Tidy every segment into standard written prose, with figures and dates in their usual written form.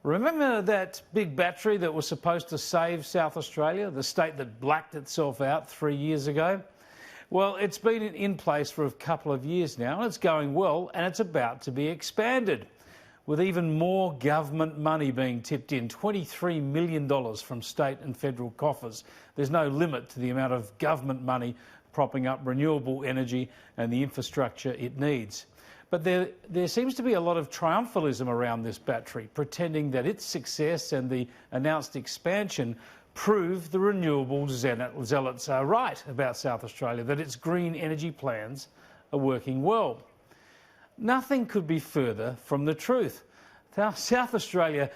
Remember that big battery that was supposed to save South Australia, the state that blacked itself out 3 years ago? Well, it's been in place for a couple of years now, and it's going well, and it's about to be expanded, with even more government money being tipped in, $23 million from state and federal coffers. There's no limit to the amount of government money propping up renewable energy and the infrastructure it needs. But there seems to be a lot of triumphalism around this battery, pretending that its success and the announced expansion prove the renewable zealots are right about South Australia, that its green energy plans are working well. Nothing could be further from the truth. Now, South Australia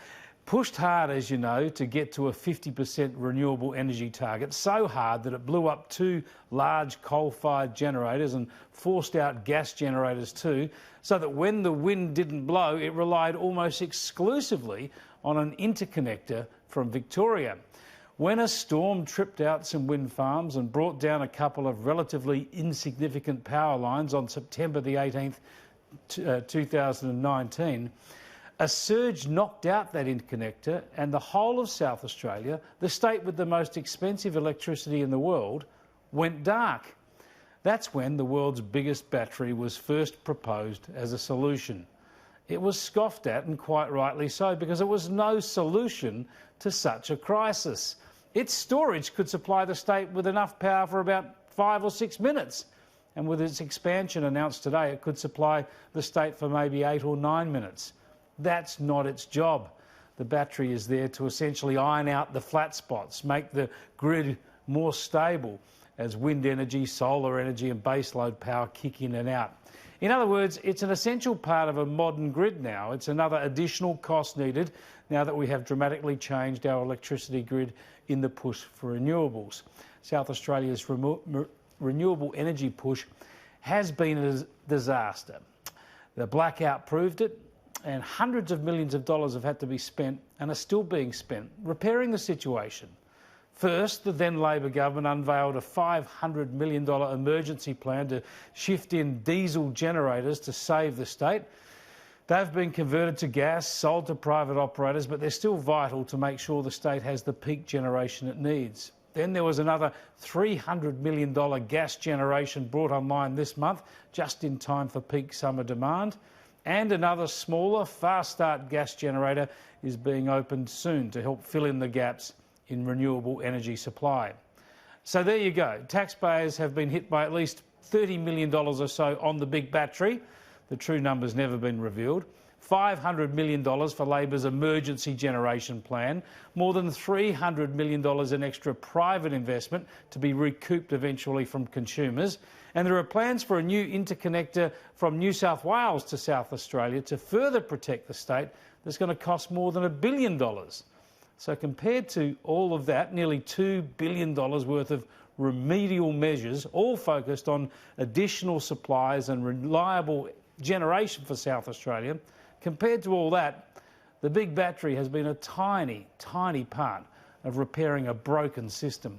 pushed hard, as you know, to get to a 50% renewable energy target, so hard that it blew up 2 large coal-fired generators and forced out gas generators too, so that when the wind didn't blow, it relied almost exclusively on an interconnector from Victoria. When a storm tripped out some wind farms and brought down a couple of relatively insignificant power lines on September the 18th, 2019, a surge knocked out that interconnector, and the whole of South Australia, the state with the most expensive electricity in the world, went dark. That's when the world's biggest battery was first proposed as a solution. It was scoffed at, and quite rightly so, because it was no solution to such a crisis. Its storage could supply the state with enough power for about 5 or 6 minutes. And with its expansion announced today, it could supply the state for maybe 8 or 9 minutes. That's not its job. The battery is there to essentially iron out the flat spots, make the grid more stable as wind energy, solar energy and baseload power kick in and out. In other words, it's an essential part of a modern grid now. It's another additional cost needed now that we have dramatically changed our electricity grid in the push for renewables. South Australia's renewable energy push has been a disaster. The blackout proved it, and hundreds of millions of dollars have had to be spent and are still being spent repairing the situation. First, the then Labor government unveiled a $500 million emergency plan to shift in diesel generators to save the state. They've been converted to gas, sold to private operators, but they're still vital to make sure the state has the peak generation it needs. Then there was another $300 million gas generation brought online this month, just in time for peak summer demand. And another smaller, fast start gas generator is being opened soon to help fill in the gaps in renewable energy supply. So there you go. Taxpayers have been hit by at least $30 million or so on the big battery. The true number's never been revealed. $500 million for Labor's emergency generation plan, more than $300 million in extra private investment to be recouped eventually from consumers. And there are plans for a new interconnector from New South Wales to South Australia to further protect the state that's going to cost more than $1 billion. So compared to all of that, nearly $2 billion worth of remedial measures, all focused on additional supplies and reliable generation for South Australia, compared to all that, the big battery has been a tiny, tiny part of repairing a broken system.